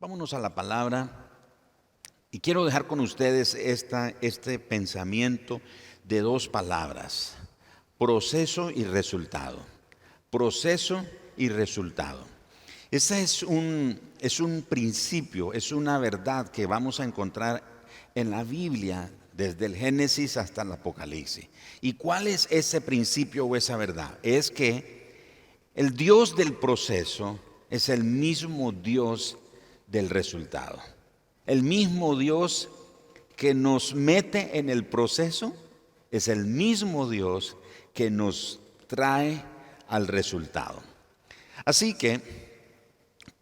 Vámonos a la palabra y quiero dejar con ustedes este pensamiento de dos palabras: proceso y resultado. Proceso y resultado. Ese es un principio, es una verdad que vamos a encontrar en la Biblia desde el Génesis hasta el Apocalipsis. ¿Y cuál es ese principio o esa verdad? Es que el Dios del proceso es el mismo Dios del resultado. El mismo Dios que nos mete en el proceso es el mismo Dios que nos trae al resultado. Así que,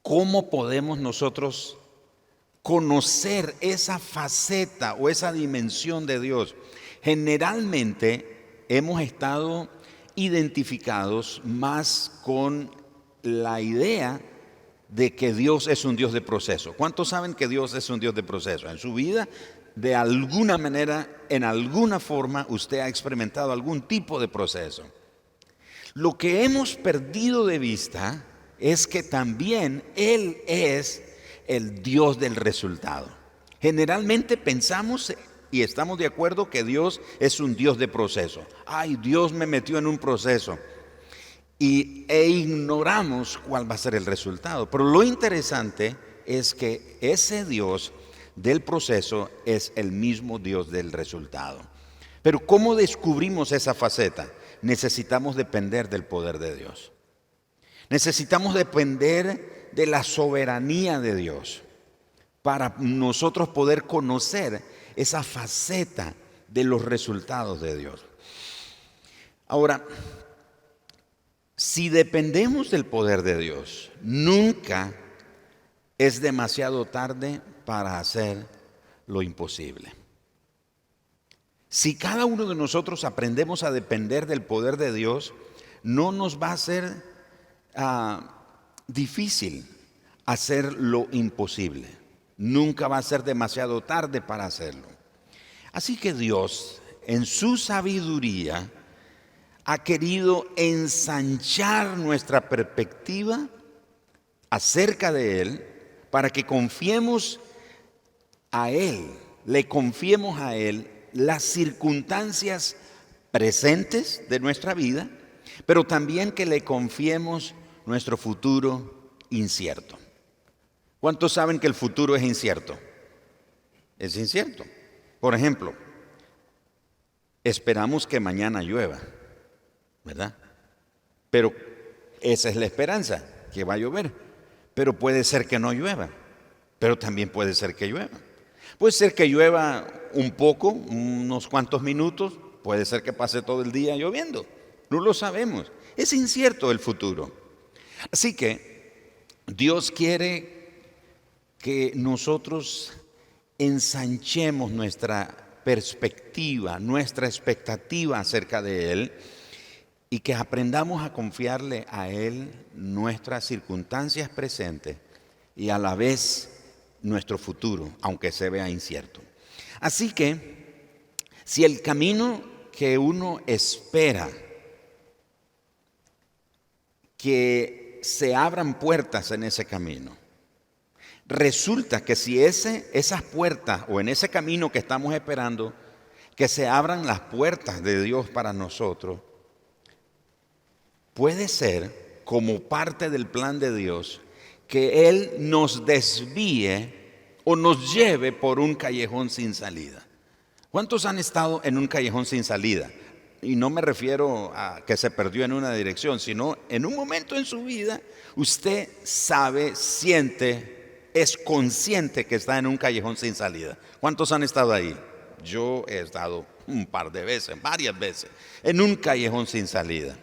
¿cómo podemos nosotros conocer esa faceta o esa dimensión de Dios? Generalmente hemos estado identificados más con la idea de que Dios es un Dios de proceso. ¿Cuántos saben que Dios es un Dios de proceso? En su vida, de alguna manera, en alguna forma, usted ha experimentado algún tipo de proceso. Lo que hemos perdido de vista es que también Él es el Dios del resultado. Generalmente pensamos y estamos de acuerdo que Dios es un Dios de proceso. Ay, Dios me metió en un proceso. E ignoramos cuál va a ser el resultado. Pero lo interesante es que ese Dios del proceso es el mismo Dios del resultado. Pero ¿cómo descubrimos esa faceta? Necesitamos depender del poder de Dios. Necesitamos depender de la soberanía de Dios para nosotros poder conocer esa faceta de los resultados de Dios. Ahora, si dependemos del poder de Dios, nunca es demasiado tarde para hacer lo imposible. Si cada uno de nosotros aprendemos a depender del poder de Dios, no nos va a ser difícil hacer lo imposible. Nunca va a ser demasiado tarde para hacerlo. Así que Dios, en su sabiduría, ha querido ensanchar nuestra perspectiva acerca de Él para que confiemos a Él, le confiemos a Él las circunstancias presentes de nuestra vida, pero también que le confiemos nuestro futuro incierto. ¿Cuántos saben que el futuro es incierto? Es incierto. Por ejemplo, esperamos que mañana llueva, ¿verdad? Pero esa es la esperanza, que va a llover. Pero puede ser que no llueva, pero también puede ser que llueva. Puede ser que llueva un poco, unos cuantos minutos, puede ser que pase todo el día lloviendo. No lo sabemos. Es incierto el futuro. Así que Dios quiere que nosotros ensanchemos nuestra perspectiva, nuestra expectativa acerca de Él y que aprendamos a confiarle a Él nuestras circunstancias presentes y a la vez nuestro futuro, aunque se vea incierto. Así que, si el camino que uno espera que se abran puertas en ese camino, resulta que si esas puertas o en ese camino que estamos esperando, que se abran las puertas de Dios para nosotros, puede ser como parte del plan de Dios que Él nos desvíe o nos lleve por un callejón sin salida. ¿Cuántos han estado en un callejón sin salida? Y no me refiero a que se perdió en una dirección, sino en un momento en su vida usted sabe, siente, es consciente que está en un callejón sin salida. ¿Cuántos han estado ahí? Yo he estado un par de veces, varias veces, en un callejón sin salida.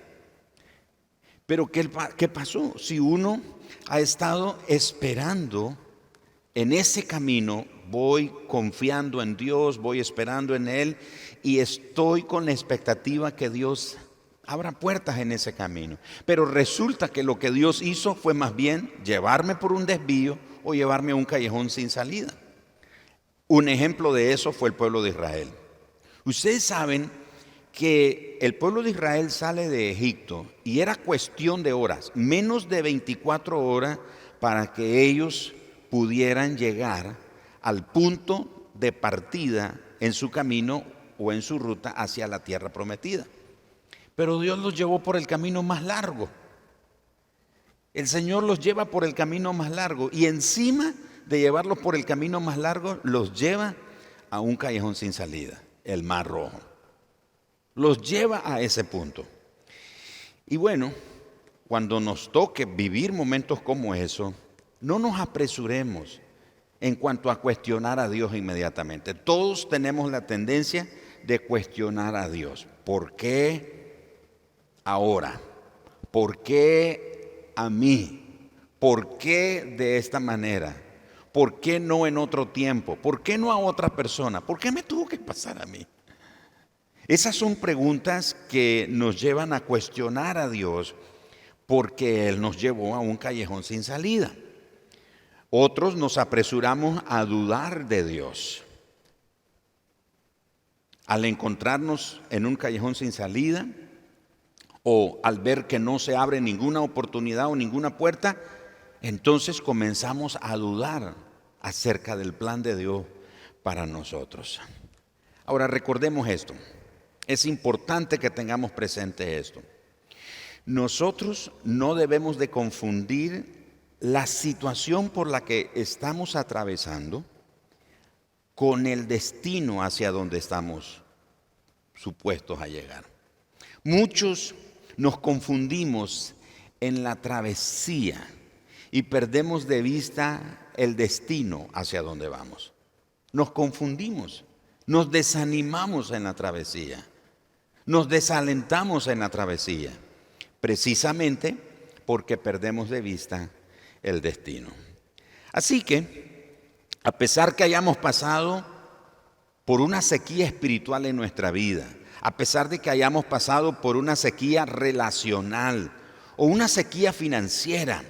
Pero ¿qué pasó? Si uno ha estado esperando en ese camino, voy confiando en Dios, voy esperando en Él y estoy con la expectativa que Dios abra puertas en ese camino. Pero resulta que lo que Dios hizo fue más bien llevarme por un desvío o llevarme a un callejón sin salida. Un ejemplo de eso fue el pueblo de Israel. Ustedes saben que el pueblo de Israel sale de Egipto y era cuestión de horas, menos de 24 horas para que ellos pudieran llegar al punto de partida en su camino o en su ruta hacia la tierra prometida. Pero Dios los llevó por el camino más largo. El Señor los lleva por el camino más largo y encima de llevarlos por el camino más largo, los lleva a un callejón sin salida, el Mar Rojo. Los lleva a ese punto. Y bueno, cuando nos toque vivir momentos como eso, no nos apresuremos en cuanto a cuestionar a Dios inmediatamente. Todos tenemos la tendencia de cuestionar a Dios. ¿Por qué ahora? ¿Por qué a mí? ¿Por qué de esta manera? ¿Por qué no en otro tiempo? ¿Por qué no a otra persona? ¿Por qué me tuvo que pasar a mí? Esas son preguntas que nos llevan a cuestionar a Dios porque Él nos llevó a un callejón sin salida. Otros nos apresuramos a dudar de Dios. Al encontrarnos en un callejón sin salida o al ver que no se abre ninguna oportunidad o ninguna puerta, entonces comenzamos a dudar acerca del plan de Dios para nosotros. Ahora recordemos esto. Es importante que tengamos presente esto. Nosotros no debemos de confundir la situación por la que estamos atravesando con el destino hacia donde estamos supuestos a llegar. Muchos nos confundimos en la travesía y perdemos de vista el destino hacia donde vamos. Nos confundimos, nos desanimamos en la travesía, nos desalentamos en la travesía, precisamente porque perdemos de vista el destino. Así que, a pesar que hayamos pasado por una sequía espiritual en nuestra vida, a pesar de que hayamos pasado por una sequía relacional o una sequía financiera,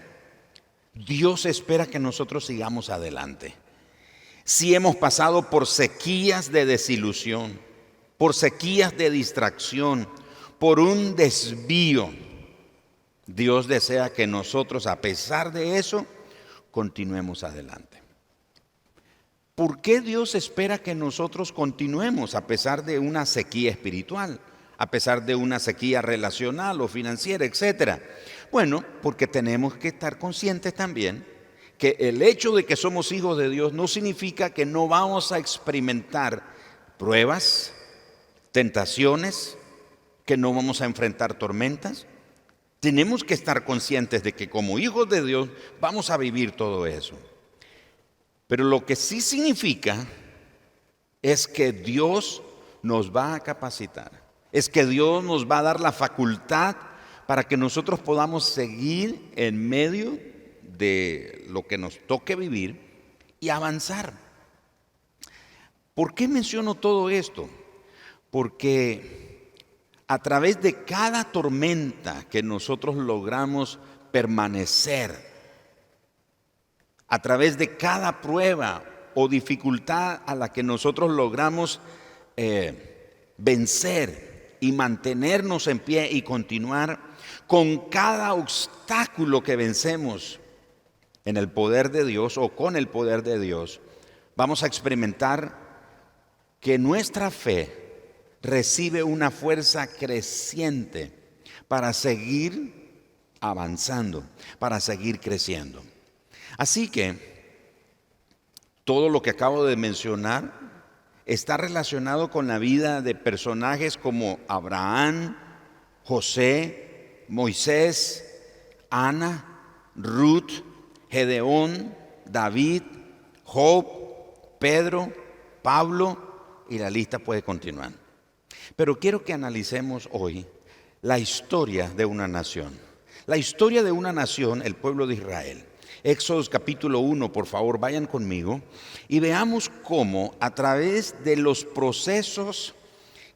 Dios espera que nosotros sigamos adelante. Si hemos pasado por sequías de desilusión, por sequías de distracción, por un desvío, Dios desea que nosotros, a pesar de eso, continuemos adelante. ¿Por qué Dios espera que nosotros continuemos a pesar de una sequía espiritual, a pesar de una sequía relacional o financiera, etcétera? Bueno, porque tenemos que estar conscientes también que el hecho de que somos hijos de Dios no significa que no vamos a experimentar pruebas, tentaciones, que no vamos a enfrentar tormentas. Tenemos que estar conscientes de que como hijos de Dios vamos a vivir todo eso. Pero lo que sí significa es que Dios nos va a capacitar, es que Dios nos va a dar la facultad para que nosotros podamos seguir en medio de lo que nos toque vivir y avanzar. ¿Por qué menciono todo esto? Porque a través de cada tormenta que nosotros logramos permanecer, a través de cada prueba o dificultad a la que nosotros logramos vencer y mantenernos en pie y continuar, con cada obstáculo que vencemos en el poder de Dios o con el poder de Dios, vamos a experimentar que nuestra fe recibe una fuerza creciente para seguir avanzando, para seguir creciendo. Así que todo lo que acabo de mencionar está relacionado con la vida de personajes como Abraham, José, Moisés, Ana, Ruth, Gedeón, David, Job, Pedro, Pablo, y la lista puede continuar. Pero quiero que analicemos hoy la historia de una nación. La historia de una nación, el pueblo de Israel. Éxodo capítulo 1, por favor, vayan conmigo y veamos cómo a través de los procesos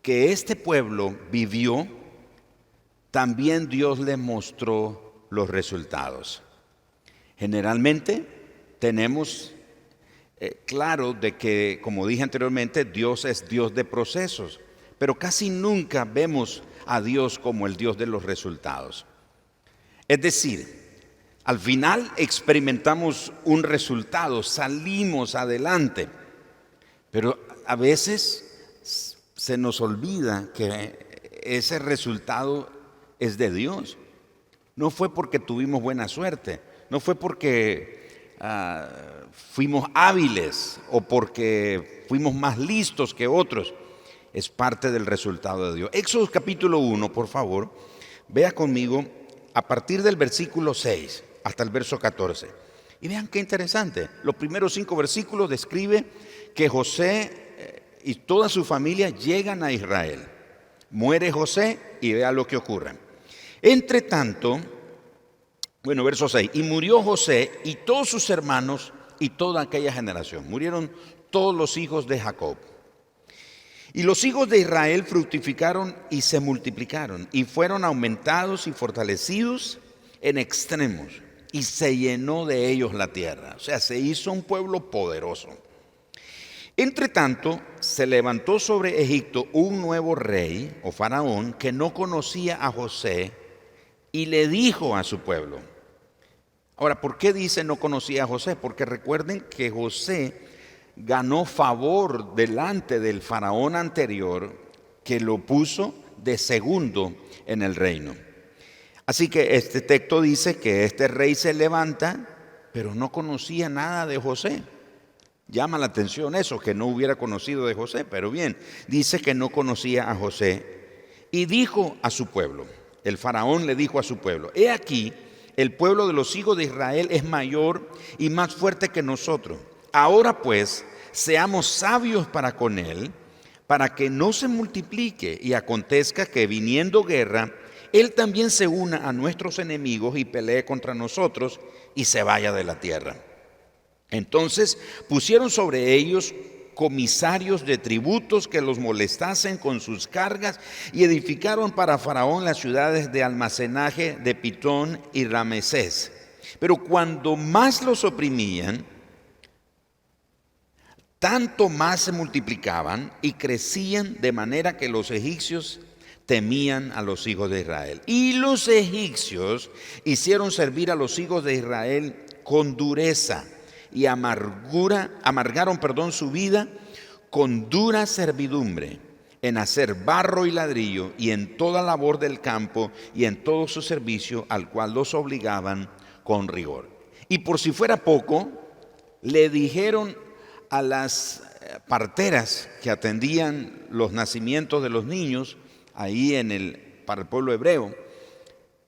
que este pueblo vivió, también Dios les mostró los resultados. Generalmente tenemos claro de que, como dije anteriormente, Dios es Dios de procesos, pero casi nunca vemos a Dios como el Dios de los resultados. Es decir, Al final experimentamos un resultado, salimos adelante, pero a veces se nos olvida que ese resultado es de Dios. No fue porque tuvimos buena suerte, no fue porque fuimos hábiles o porque fuimos más listos que otros. Es parte del resultado de Dios. Éxodo capítulo 1, por favor, vea conmigo a partir del versículo 6 hasta el verso 14. Y vean qué interesante. Los primeros 5 versículos describe que José y toda su familia llegan a Israel. Muere José y vea lo que ocurre. Entre tanto, bueno, verso 6, y murió José y todos sus hermanos y toda aquella generación. Murieron todos los hijos de Jacob. Y los hijos de Israel fructificaron y se multiplicaron y fueron aumentados y fortalecidos en extremos y se llenó de ellos la tierra. O sea, se hizo un pueblo poderoso. Entre tanto, se levantó sobre Egipto un nuevo rey o faraón que no conocía a José y le dijo a su pueblo. Ahora, ¿por qué dice no conocía a José? Porque recuerden que José ganó favor delante del faraón anterior que lo puso de segundo en el reino. Así que este texto dice que este rey se levanta, pero no conocía nada de José. Llama la atención eso, que no hubiera conocido de José, pero bien, dice que no conocía a José y dijo a su pueblo, el faraón le dijo a su pueblo, he aquí, el pueblo de los hijos de Israel es mayor y más fuerte que nosotros. Ahora pues, seamos sabios para con él, para que no se multiplique y acontezca que viniendo guerra, él también se una a nuestros enemigos y pelee contra nosotros y se vaya de la tierra. Entonces pusieron sobre ellos comisarios de tributos que los molestasen con sus cargas y edificaron para Faraón las ciudades de almacenaje de Pitón y Ramesés. Pero cuando más los oprimían, tanto más se multiplicaban y crecían de manera que los egipcios temían a los hijos de Israel. Y los egipcios hicieron servir a los hijos de Israel con dureza y amargaron su vida con dura servidumbre en hacer barro y ladrillo y en toda labor del campo y en todo su servicio al cual los obligaban con rigor. Y por si fuera poco, le dijeron a las parteras que atendían los nacimientos de los niños ahí para el pueblo hebreo,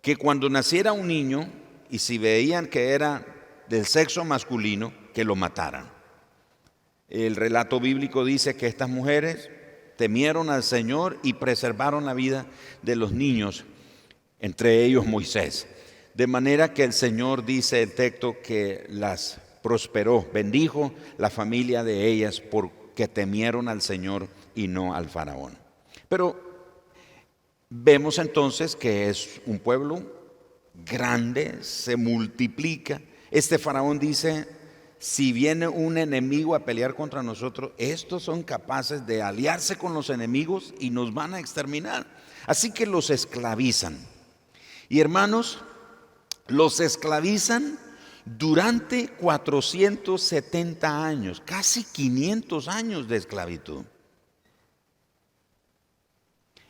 que cuando naciera un niño y si veían que era del sexo masculino, que lo mataran. El relato bíblico dice que estas mujeres temieron al Señor y preservaron la vida de los niños, entre ellos Moisés. De manera que el Señor, dice el texto, que las prosperó, bendijo la familia de ellas porque temieron al Señor y no al faraón. Pero vemos entonces que es un pueblo grande, se multiplica. Este faraón dice, si viene un enemigo a pelear contra nosotros, estos son capaces de aliarse con los enemigos y nos van a exterminar. Así que los esclavizan. Y hermanos, los esclavizan durante 470 años, casi 500 años de esclavitud.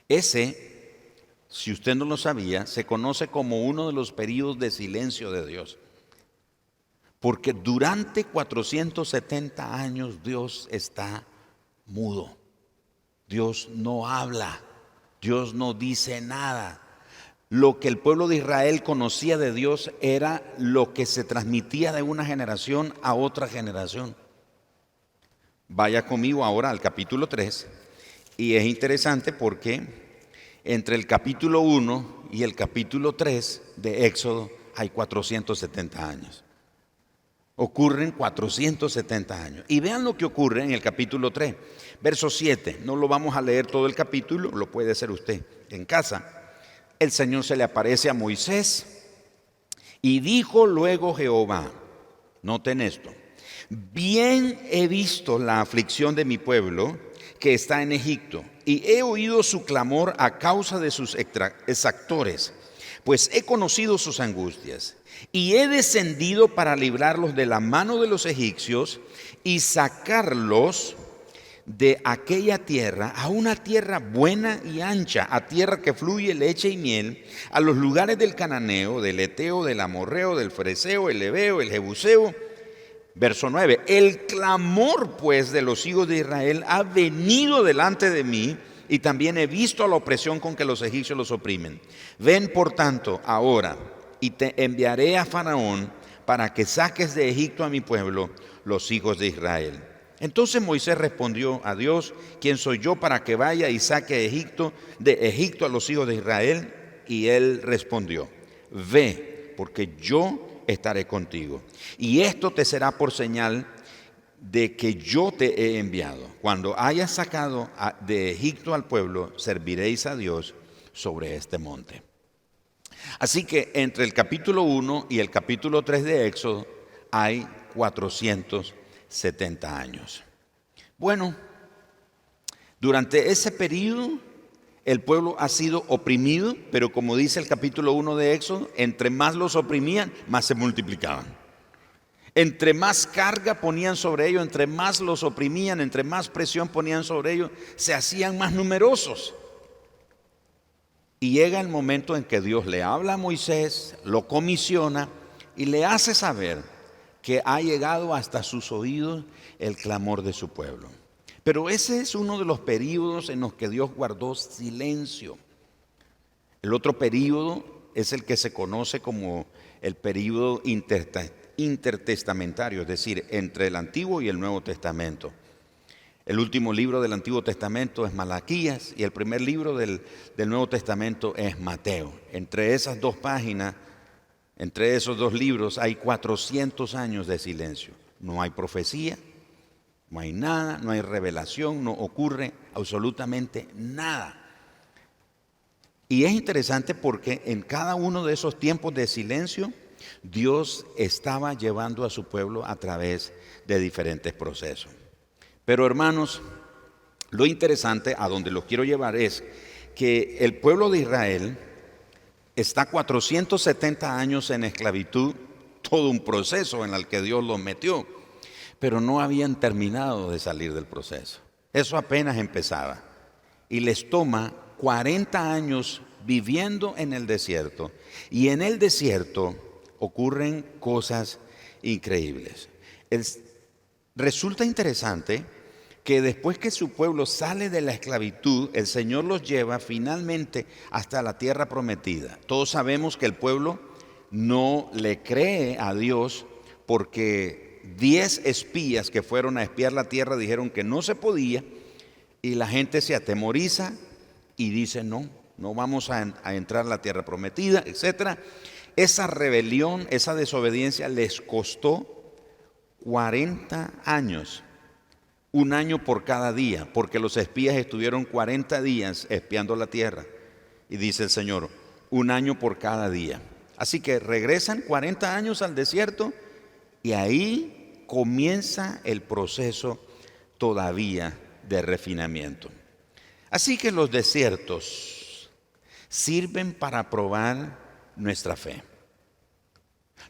Ese, si usted no lo sabía, se conoce como uno de los periodos de silencio de Dios. Porque durante 470 años Dios está mudo. Dios no habla. Dios no dice nada. Lo que el pueblo de Israel conocía de Dios era lo que se transmitía de una generación a otra generación. Vaya conmigo ahora al capítulo 3. Y es interesante porque entre el capítulo 1 y el capítulo 3 de Éxodo hay 470 años. Ocurren 470 años. Y vean lo que ocurre en el capítulo 3, verso 7. No lo vamos a leer todo el capítulo, lo puede hacer usted en casa. El Señor se le aparece a Moisés y dijo luego Jehová, noten esto, bien he visto la aflicción de mi pueblo que está en Egipto y he oído su clamor a causa de sus exactores. pues he conocido sus angustias y he descendido para librarlos de la mano de los egipcios y sacarlos de aquella tierra a una tierra buena y ancha, a tierra que fluye leche y miel, a los lugares del cananeo, del eteo, del amorreo, del fereceo, el heveo, el jebuseo. Verso 9, el clamor pues de los hijos de Israel ha venido delante de mí, y también he visto la opresión con que los egipcios los oprimen. Ven por tanto ahora, y te enviaré a Faraón para que saques de Egipto a mi pueblo, los hijos de Israel. Entonces Moisés respondió a Dios: ¿quién soy yo para que vaya y saque de Egipto a los hijos de Israel? Y él respondió: ve, porque yo estaré contigo, y esto te será por señal de que yo te he enviado. Cuando hayas sacado de Egipto al pueblo, serviréis a Dios sobre este monte. Así que entre el capítulo 1 y el capítulo 3 de Éxodo hay 470 años. Bueno, durante ese periodo el pueblo ha sido oprimido, pero como dice el capítulo 1 de Éxodo, entre más los oprimían, más se multiplicaban. Entre más carga ponían sobre ellos, entre más los oprimían, entre más presión ponían sobre ellos, se hacían más numerosos. Y llega el momento en que Dios le habla a Moisés, lo comisiona y le hace saber que ha llegado hasta sus oídos el clamor de su pueblo. Pero ese es uno de los períodos en los que Dios guardó silencio. El otro período es el que se conoce como el período intertestamentario, es decir, entre el Antiguo y el Nuevo Testamento. El último libro del Antiguo Testamento es Malaquías y el primer libro del Nuevo Testamento es Mateo. Entre esas dos páginas, entre esos dos libros hay 400 años de silencio. No hay profecía, no hay nada, no hay revelación, no ocurre absolutamente nada. Y es interesante porque en cada uno de esos tiempos de silencio, Dios estaba llevando a su pueblo a través de diferentes procesos. Pero hermanos, lo interesante a donde los quiero llevar es que el pueblo de Israel está 470 años en esclavitud, todo un proceso en el que Dios los metió, pero no habían terminado de salir del proceso. Eso apenas empezaba y les toma 40 años viviendo en el desierto, y en el desierto ocurren cosas increíbles. Resulta interesante que después que su pueblo sale de la esclavitud, el Señor los lleva finalmente hasta la tierra prometida. Todos sabemos que el pueblo no le cree a Dios porque 10 espías que fueron a espiar la tierra dijeron que no se podía, y la gente se atemoriza y dice no vamos a entrar a la tierra prometida, etc. Esa rebelión, esa desobediencia les costó 40 años, un año por cada día, porque los espías estuvieron 40 días espiando la tierra. Y dice el Señor, un año por cada día. Así que regresan 40 años al desierto y ahí comienza el proceso todavía de refinamiento. Así que los desiertos sirven para probar nuestra fe.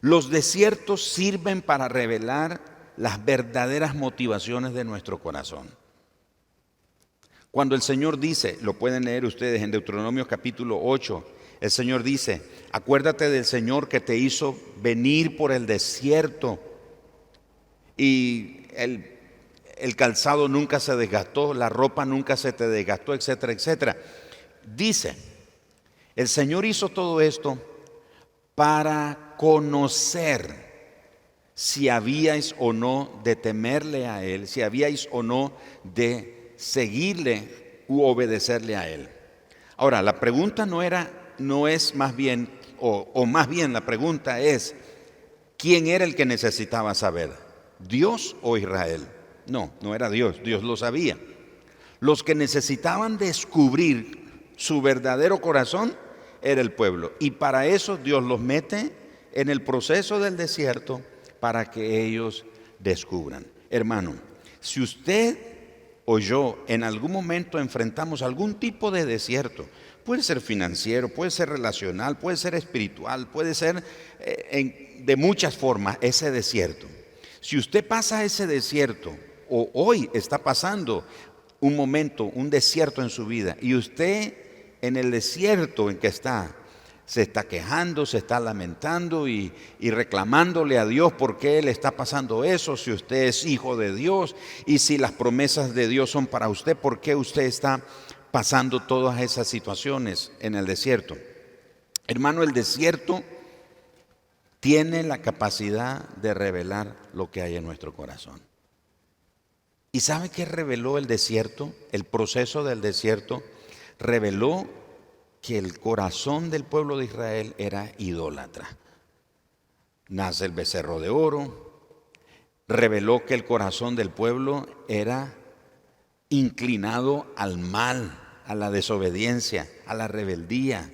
Los desiertos sirven para revelar las verdaderas motivaciones de nuestro corazón. Cuando el Señor dice, lo pueden leer ustedes en Deuteronomio capítulo 8, el Señor dice, acuérdate del Señor que te hizo venir por el desierto y el calzado nunca se desgastó, la ropa nunca se te desgastó, etcétera, etcétera. Dice, el Señor hizo todo esto para conocer si habíais o no de temerle a Él, si habíais o no de seguirle u obedecerle a Él. Ahora, la pregunta no es más bien, o más bien la pregunta es, ¿quién era el que necesitaba saber? ¿Dios o Israel? No era Dios, Dios lo sabía. Los que necesitaban descubrir su verdadero corazón era el pueblo. Y para eso Dios los mete en el proceso del desierto para que ellos descubran. Hermano, si usted o yo en algún momento enfrentamos algún tipo de desierto. Puede ser financiero, puede ser relacional, puede ser espiritual, puede ser de muchas formas ese desierto. Si usted pasa ese desierto o hoy está pasando un momento, un desierto en su vida y usted en el desierto en que está, se está quejando, se está lamentando y reclamándole a Dios por qué le está pasando eso, si usted es hijo de Dios y si las promesas de Dios son para usted, ¿por qué usted está pasando todas esas situaciones en el desierto? Hermano, el desierto tiene la capacidad de revelar lo que hay en nuestro corazón. ¿Y sabe qué reveló el desierto? El proceso del desierto reveló que el corazón del pueblo de Israel era idólatra. Nace el becerro de oro, reveló que el corazón del pueblo era inclinado al mal, a la desobediencia, a la rebeldía,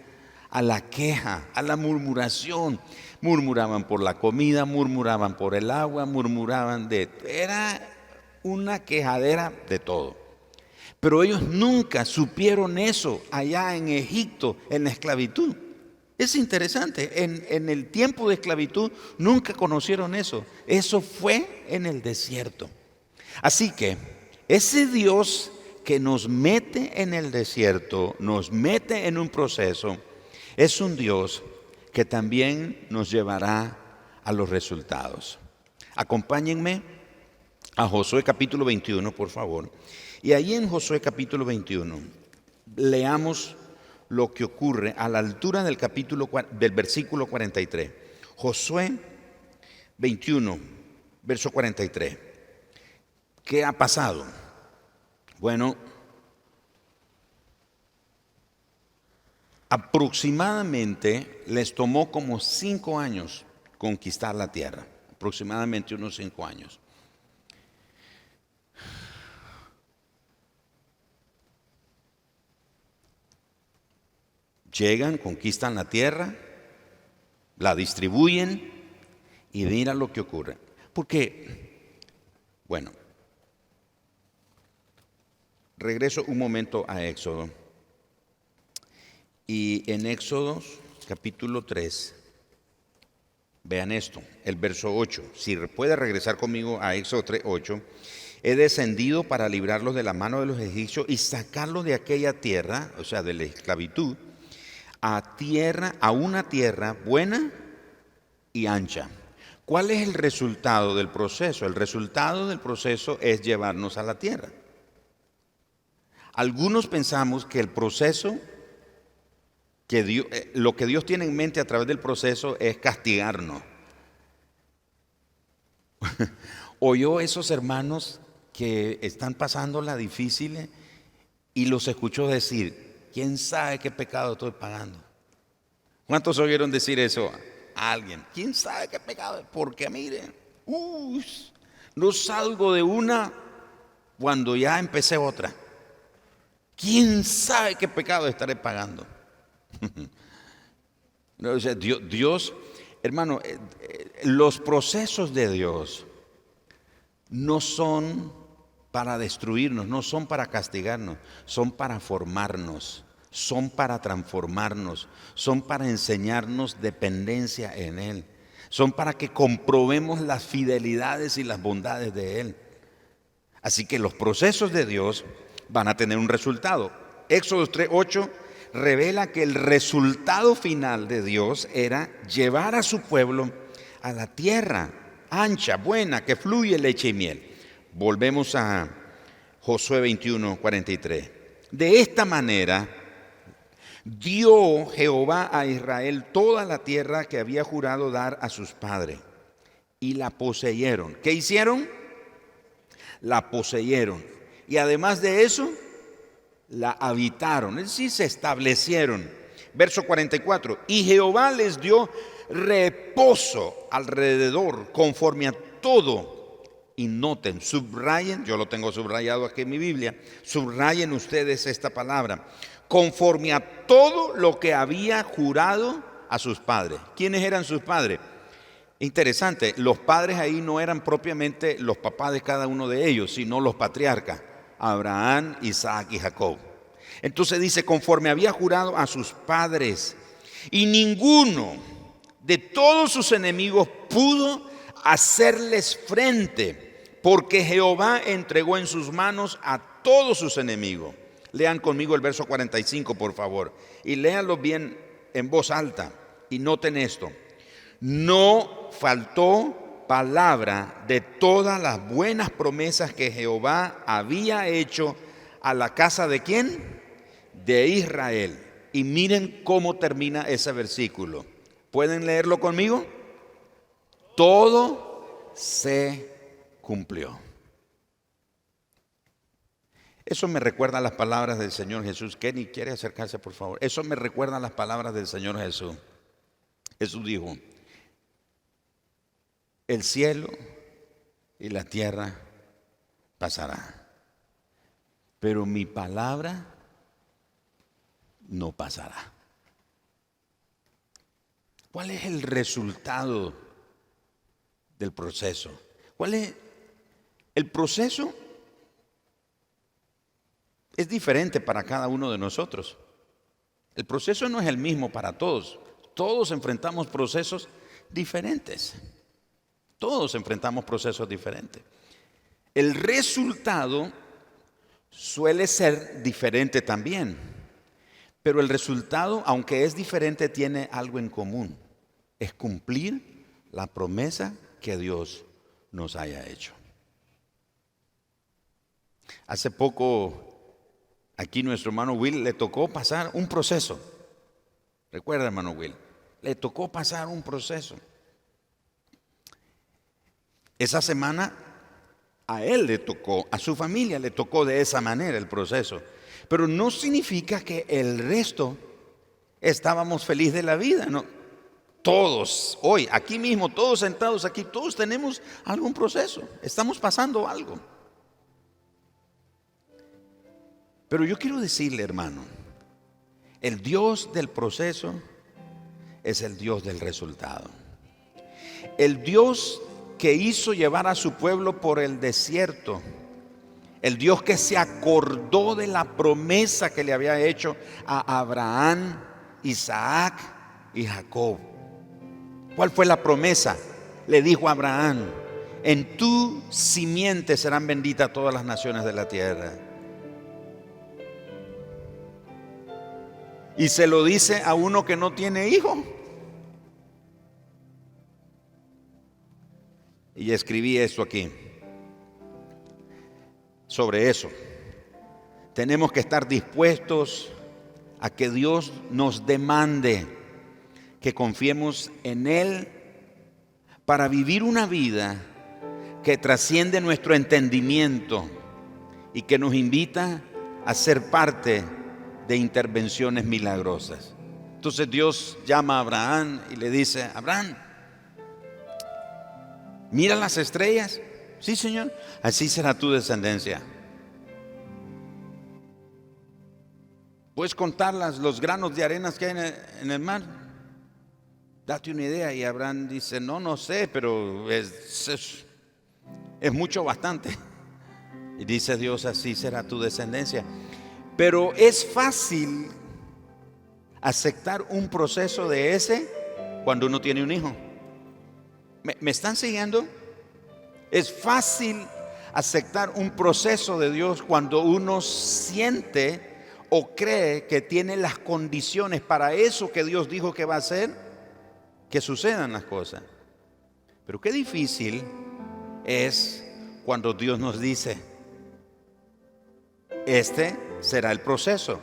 a la queja, a la murmuración. Murmuraban por la comida, murmuraban por el agua, era una quejadera de todo. Pero ellos nunca supieron eso allá en Egipto, en la esclavitud. Es interesante, en el tiempo de esclavitud nunca conocieron eso. Eso fue en el desierto. Así que ese Dios que nos mete en el desierto, nos mete en un proceso, es un Dios que también nos llevará a los resultados. Acompáñenme a Josué capítulo 21, por favor. Y ahí en Josué capítulo 21, leamos lo que ocurre a la altura del versículo 43. Josué 21, verso 43. ¿Qué ha pasado? Bueno, aproximadamente les tomó como 5 años conquistar la tierra, aproximadamente unos 5 años. Llegan, conquistan la tierra, la distribuyen y mira lo que ocurre. Porque, bueno, regreso un momento a Éxodo. Y en Éxodo capítulo 3, vean esto, el verso 8. Si puede regresar conmigo a Éxodo 3, 8. He descendido para librarlos de la mano de los egipcios y sacarlos de aquella tierra, o sea, de la esclavitud, a una tierra buena y ancha. ¿Cuál es el resultado del proceso? El resultado del proceso es llevarnos a la tierra. Algunos pensamos que el proceso, lo que Dios tiene en mente a través del proceso es castigarnos. Oyó esos hermanos que están pasándola difícil y los escuchó decir: ¿quién sabe qué pecado estoy pagando? ¿Cuántos oyeron decir eso a alguien? ¿Quién sabe qué pecado? Porque miren, no salgo de una cuando ya empecé otra. ¿Quién sabe qué pecado estaré pagando? O sea, Dios, hermano, los procesos de Dios no son para destruirnos, no son para castigarnos, son para formarnos, son para transformarnos, son para enseñarnos dependencia en Él, son para que comprobemos las fidelidades y las bondades de Él. Así que los procesos de Dios van a tener un resultado. Éxodo 3:8 revela que el resultado final de Dios era llevar a su pueblo a la tierra ancha, buena, que fluye leche y miel. Volvemos a Josué 21:43. De esta manera dio Jehová a Israel toda la tierra que había jurado dar a sus padres, y la poseyeron. ¿Qué hicieron? La poseyeron. Y además de eso, la habitaron, es decir, se establecieron. Verso 44. Y Jehová les dio reposo alrededor, conforme a todo. Y noten, subrayen, yo lo tengo subrayado aquí en mi Biblia, subrayen ustedes esta palabra: conforme a todo lo que había jurado a sus padres. ¿Quiénes eran sus padres? Interesante, los padres ahí no eran propiamente los papás de cada uno de ellos, sino los patriarcas: a Abraham, Isaac y Jacob. Entonces dice, conforme había jurado a sus padres, y ninguno de todos sus enemigos pudo hacerles frente, porque Jehová entregó en sus manos a todos sus enemigos. Lean conmigo el verso 45, por favor, y léanlo bien en voz alta, y noten esto. No faltó palabra de todas las buenas promesas que Jehová había hecho a la casa ¿de quién? De Israel. Y miren cómo termina ese versículo. ¿Pueden leerlo conmigo? Todo se cumplió. Eso me recuerda a las palabras del Señor Jesús. Kenny, ¿quiere acercarse, por favor? Eso me recuerda a las palabras del Señor Jesús. Jesús dijo, el cielo y la tierra pasarán, pero mi palabra no pasará. ¿Cuál es el resultado del proceso? ¿Cuál es el proceso? Es diferente para cada uno de nosotros. El proceso no es el mismo para todos. Todos enfrentamos procesos diferentes. Todos enfrentamos procesos diferentes. El resultado suele ser diferente también, pero el resultado, aunque es diferente, tiene algo en común. Es cumplir la promesa que Dios nos haya hecho. Hace poco, aquí nuestro hermano Will le tocó pasar un proceso. Recuerda, hermano Will, le tocó pasar un proceso. Esa semana a él le tocó, a su familia le tocó de esa manera el proceso. Pero no significa que el resto estábamos felices de la vida, ¿no? Todos, hoy, aquí mismo, todos sentados aquí, todos tenemos algún proceso, estamos pasando algo. Pero yo quiero decirle, hermano, el Dios del proceso es el Dios del resultado. El Dios que hizo llevar a su pueblo por el desierto, el Dios que se acordó de la promesa que le había hecho a Abraham, Isaac y Jacob. ¿Cuál fue la promesa? Le dijo a Abraham, en tu simiente serán benditas todas las naciones de la tierra. Y se lo dice a uno que no tiene hijo. Y escribí esto aquí. Sobre eso, tenemos que estar dispuestos a que Dios nos demande que confiemos en Él para vivir una vida que trasciende nuestro entendimiento y que nos invita a ser parte de intervenciones milagrosas. Entonces Dios llama a Abraham y le dice, Abraham, mira las estrellas. Sí, Señor, así será tu descendencia. ¿Puedes contar los granos de arena que hay en el mar? Date una idea. Y Abraham dice, no sé, pero es mucho, bastante. Y dice Dios, así será tu descendencia. Pero es fácil aceptar un proceso de ese cuando uno tiene un hijo. ¿Me están siguiendo? Es fácil aceptar un proceso de Dios cuando uno siente o cree que tiene las condiciones para eso que Dios dijo que va a hacer, que sucedan las cosas. Pero qué difícil es cuando Dios nos dice, este será el proceso.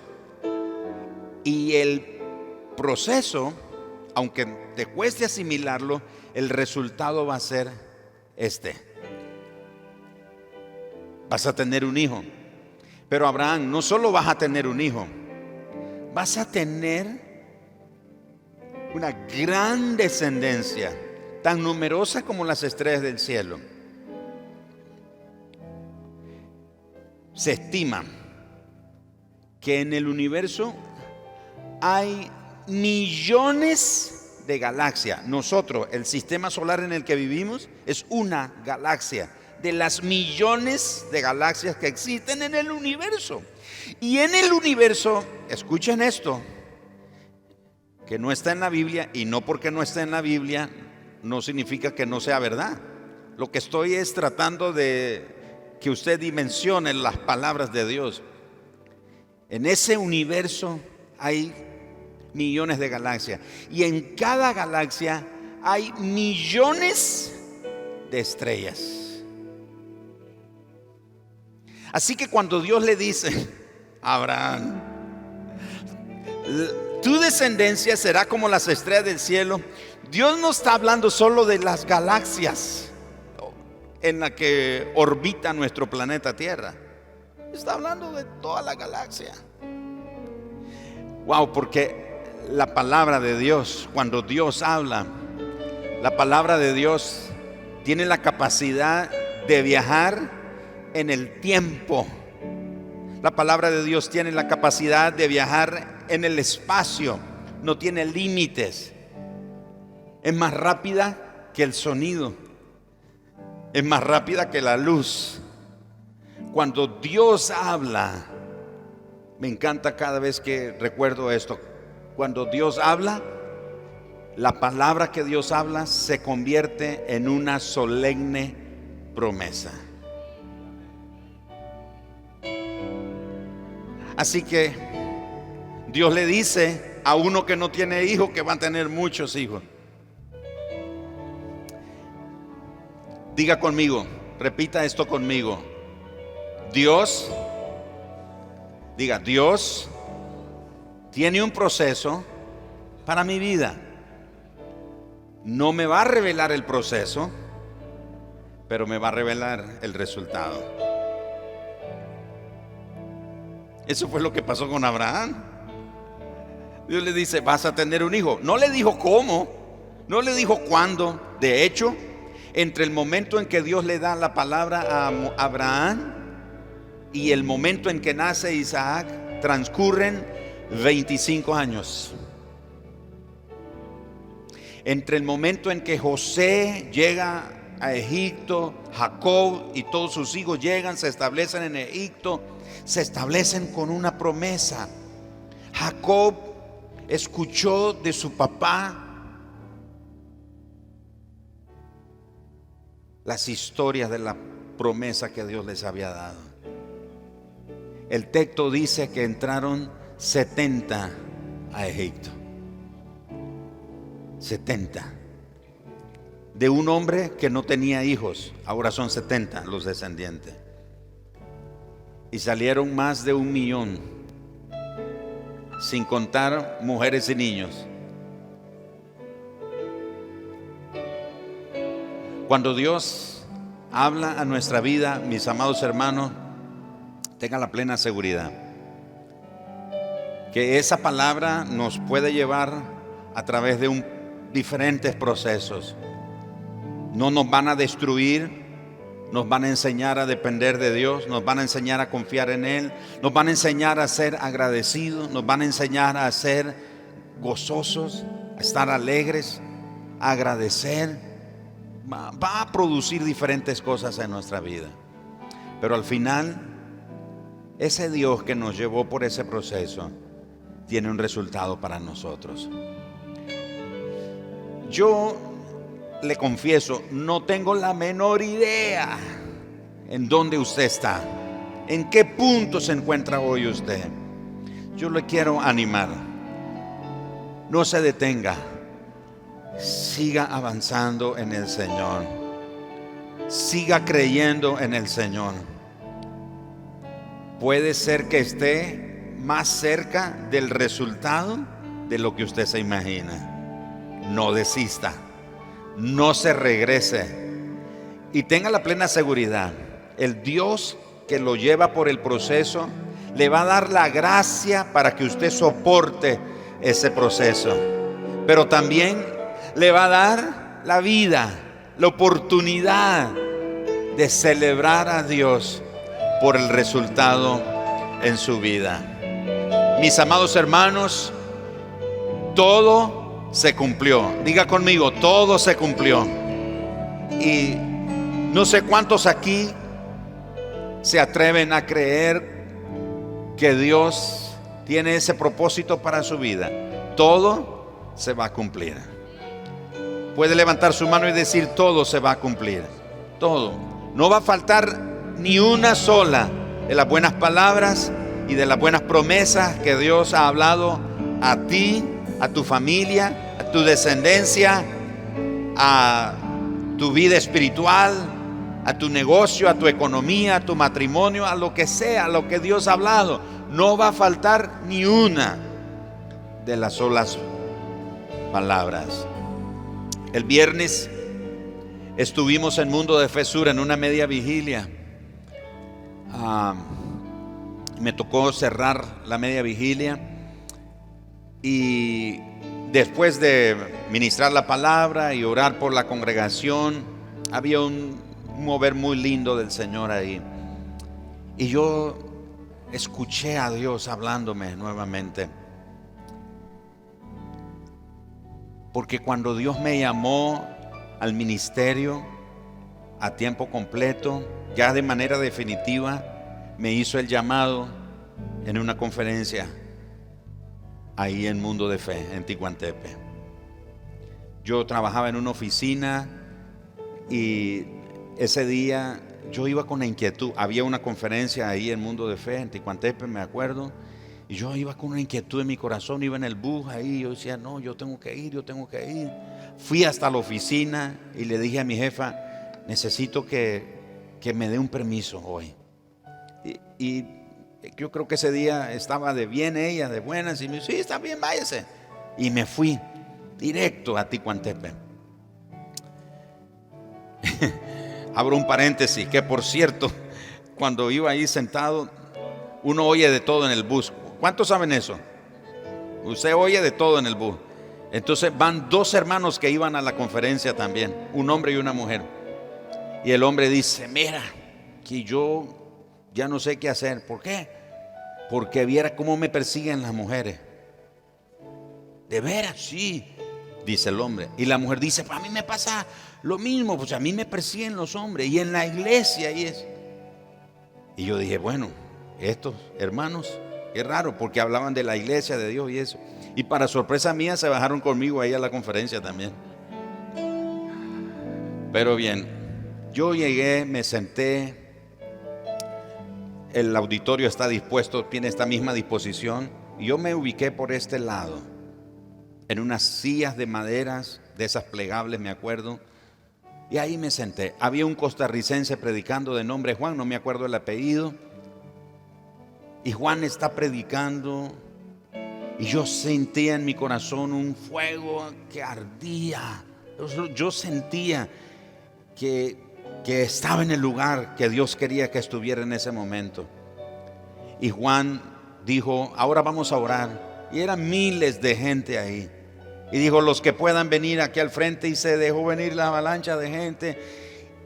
Y el proceso, aunque te cueste asimilarlo, el resultado va a ser este. Vas a tener un hijo. Pero Abraham, no solo vas a tener un hijo, vas a tener una gran descendencia, tan numerosa como las estrellas del cielo. Se estima que en el universo hay millones de galaxias. Nosotros, el sistema solar en el que vivimos, es una galaxia de las millones de galaxias que existen en el universo. Y en el universo, escuchen esto, que no está en la Biblia, y no porque no esté en la Biblia no significa que no sea verdad. Lo que estoy es tratando de que usted dimensione las palabras de Dios. En ese universo hay millones de galaxias, y en cada galaxia hay millones de estrellas. Así que cuando Dios le dice a Abraham, tu descendencia será como las estrellas del cielo, Dios no está hablando solo de las galaxias en la que orbita nuestro planeta Tierra. Está hablando de toda la galaxia. Wow, porque la palabra de Dios, cuando Dios habla, la palabra de Dios tiene la capacidad de viajar en el tiempo. La palabra de Dios tiene la capacidad de viajar en el espacio, no tiene límites. Es más rápida que el sonido, es más rápida que la luz. Cuando Dios habla, me encanta cada vez que recuerdo esto. Cuando Dios habla, la palabra que Dios habla se convierte en una solemne promesa. Así que Dios le dice a uno que no tiene hijos que va a tener muchos hijos. Diga conmigo, repita esto conmigo. Dios, diga, Dios tiene un proceso para mi vida. No me va a revelar el proceso, pero me va a revelar el resultado. Eso fue lo que pasó con Abraham. Dios le dice, vas a tener un hijo. No le dijo cómo, no le dijo cuándo. De hecho, entre el momento en que Dios le da la palabra a Abraham y el momento en que nace Isaac, transcurren 25 años. Entre el momento en que José llega a Egipto, Jacob y todos sus hijos llegan, se establecen en Egipto, se establecen con una promesa. Jacob escuchó de su papá las historias de la promesa que Dios les había dado. El texto dice que entraron 70 a Egipto. 70. De un hombre que no tenía hijos, ahora son 70 los descendientes. Y salieron más de 1 millón, sin contar mujeres y niños. Cuando Dios habla a nuestra vida, mis amados hermanos, tengan la plena seguridad que esa palabra nos puede llevar a través de diferentes procesos. No nos van a destruir, nos van a enseñar a depender de Dios, nos van a enseñar a confiar en Él, nos van a enseñar a ser agradecidos, nos van a enseñar a ser gozosos, a estar alegres, a agradecer. Va a producir diferentes cosas en nuestra vida. Pero al final, ese Dios que nos llevó por ese proceso tiene un resultado para nosotros. Yo le confieso, no tengo la menor idea en dónde usted está, en qué punto se encuentra hoy usted. Yo le quiero animar, no se detenga, siga avanzando en el Señor, siga creyendo en el Señor. Puede ser que esté más cerca del resultado de lo que usted se imagina. No desista, no se regrese y tenga la plena seguridad, el Dios que lo lleva por el proceso le va a dar la gracia para que usted soporte ese proceso, pero también le va a dar la vida, la oportunidad de celebrar a Dios por el resultado en su vida. Mis amados hermanos, todo se cumplió. Diga conmigo, todo se cumplió. Y No sé cuántos aquí se atreven a creer que Dios tiene ese propósito para su vida. Todo se va a cumplir. Puede levantar su mano y decir: todo se va a cumplir. Todo. No va a faltar ni una sola de las buenas palabras y de las buenas promesas que Dios ha hablado a ti, a tu familia, a tu descendencia, a tu vida espiritual, a tu negocio, a tu economía, a tu matrimonio, a lo que sea, a lo que Dios ha hablado. No va a faltar ni una de las solas palabras. El viernes estuvimos en Mundo de Fe Sur en una media vigilia. Me tocó cerrar la media vigilia y después de ministrar la palabra y orar por la congregación, había un mover muy lindo del Señor ahí. Y yo escuché a Dios hablándome nuevamente. Porque cuando Dios me llamó al ministerio a tiempo completo, ya de manera definitiva, me hizo el llamado en una conferencia ahí en Mundo de Fe, en Ticuantepe. Yo trabajaba en una oficina y ese día yo iba con la inquietud. Había una conferencia ahí en Mundo de Fe, en Ticuantepe, me acuerdo. Y yo iba con una inquietud en mi corazón, iba en el bus ahí, yo decía: no, yo tengo que ir. Fui hasta la oficina y le dije a mi jefa: necesito que me dé un permiso hoy. Y yo creo que ese día estaba de bien ella, de buenas, y me dijo: sí, está bien, váyase. Y me fui directo a Ticuantepe. Abro un paréntesis, que por cierto, cuando iba ahí sentado, uno oye de todo en el bus. ¿Cuántos saben eso? Usted oye de todo en el bus. Entonces van dos hermanos que iban a la conferencia también, un hombre y una mujer. Y el hombre dice: mira, que yo ya no sé qué hacer. ¿Por qué? Porque viera cómo me persiguen las mujeres. ¿De veras? Sí, dice el hombre. Y la mujer dice: pues a mí me pasa lo mismo, pues a mí me persiguen los hombres. Y en la iglesia y es. Y yo dije: bueno, estos hermanos, qué raro, porque hablaban de la iglesia, de Dios y eso. Y para sorpresa mía se bajaron conmigo ahí a la conferencia también. Pero bien, yo llegué, me senté. El auditorio está dispuesto, tiene esta misma disposición. Y yo me ubiqué por este lado, en unas sillas de maderas, de esas plegables, me acuerdo. Y ahí me senté. Había un costarricense predicando de nombre Juan, no me acuerdo el apellido. Y Juan está predicando y yo sentía en mi corazón un fuego que ardía. Yo sentía que estaba en el lugar que Dios quería que estuviera en ese momento. Y Juan dijo: ahora vamos a orar. Y eran miles de gente ahí. Y dijo: los que puedan venir aquí al frente. Y se dejó venir la avalancha de gente.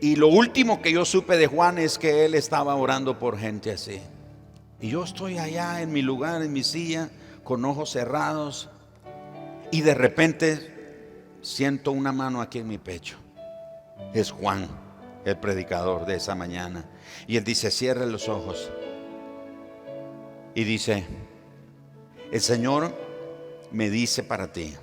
Y lo último que yo supe de Juan es que él estaba orando por gente así. Y yo estoy allá en mi lugar, en mi silla, con ojos cerrados. Y de repente siento una mano aquí en mi pecho. Es Juan, el predicador de esa mañana. Y él dice: cierre los ojos. Y dice: el Señor me dice para ti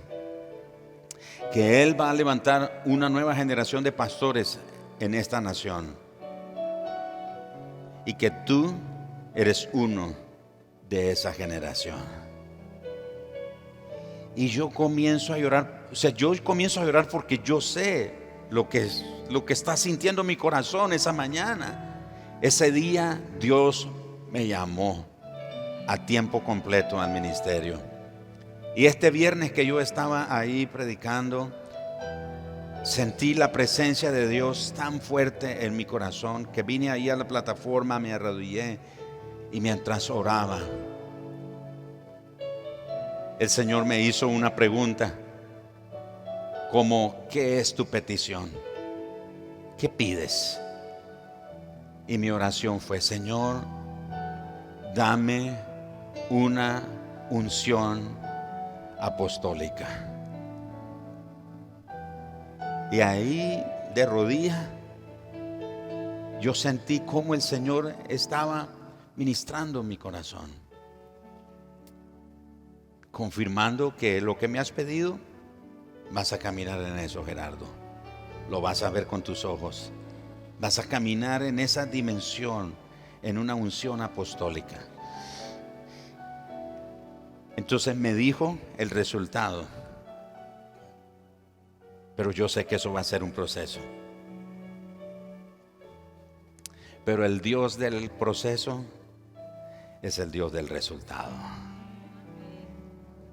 que Él va a levantar una nueva generación de pastores en esta nación. Y que tú eres uno de esa generación. Y yo comienzo a llorar. O sea, yo comienzo a llorar porque yo sé lo que está sintiendo mi corazón esa mañana. Ese día Dios me llamó a tiempo completo al ministerio. Y este viernes que yo estaba ahí predicando, sentí la presencia de Dios tan fuerte en mi corazón que vine ahí a la plataforma, me arrodillé y mientras oraba, el Señor me hizo una pregunta como: ¿qué es tu petición? ¿Qué pides? Y mi oración fue: Señor, dame una unción apostólica. Y ahí de rodillas yo sentí cómo el Señor estaba ministrando mi corazón, confirmando que lo que me has pedido, vas a caminar en eso, Gerardo. Lo vas a ver con tus ojos. Vas a caminar en esa dimensión, en una unción apostólica. Entonces me dijo el resultado, pero yo sé que eso va a ser un proceso. Pero el Dios del proceso es el Dios del resultado.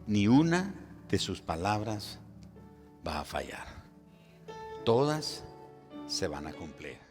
Ni una de sus palabras va a fallar. Todas se van a cumplir.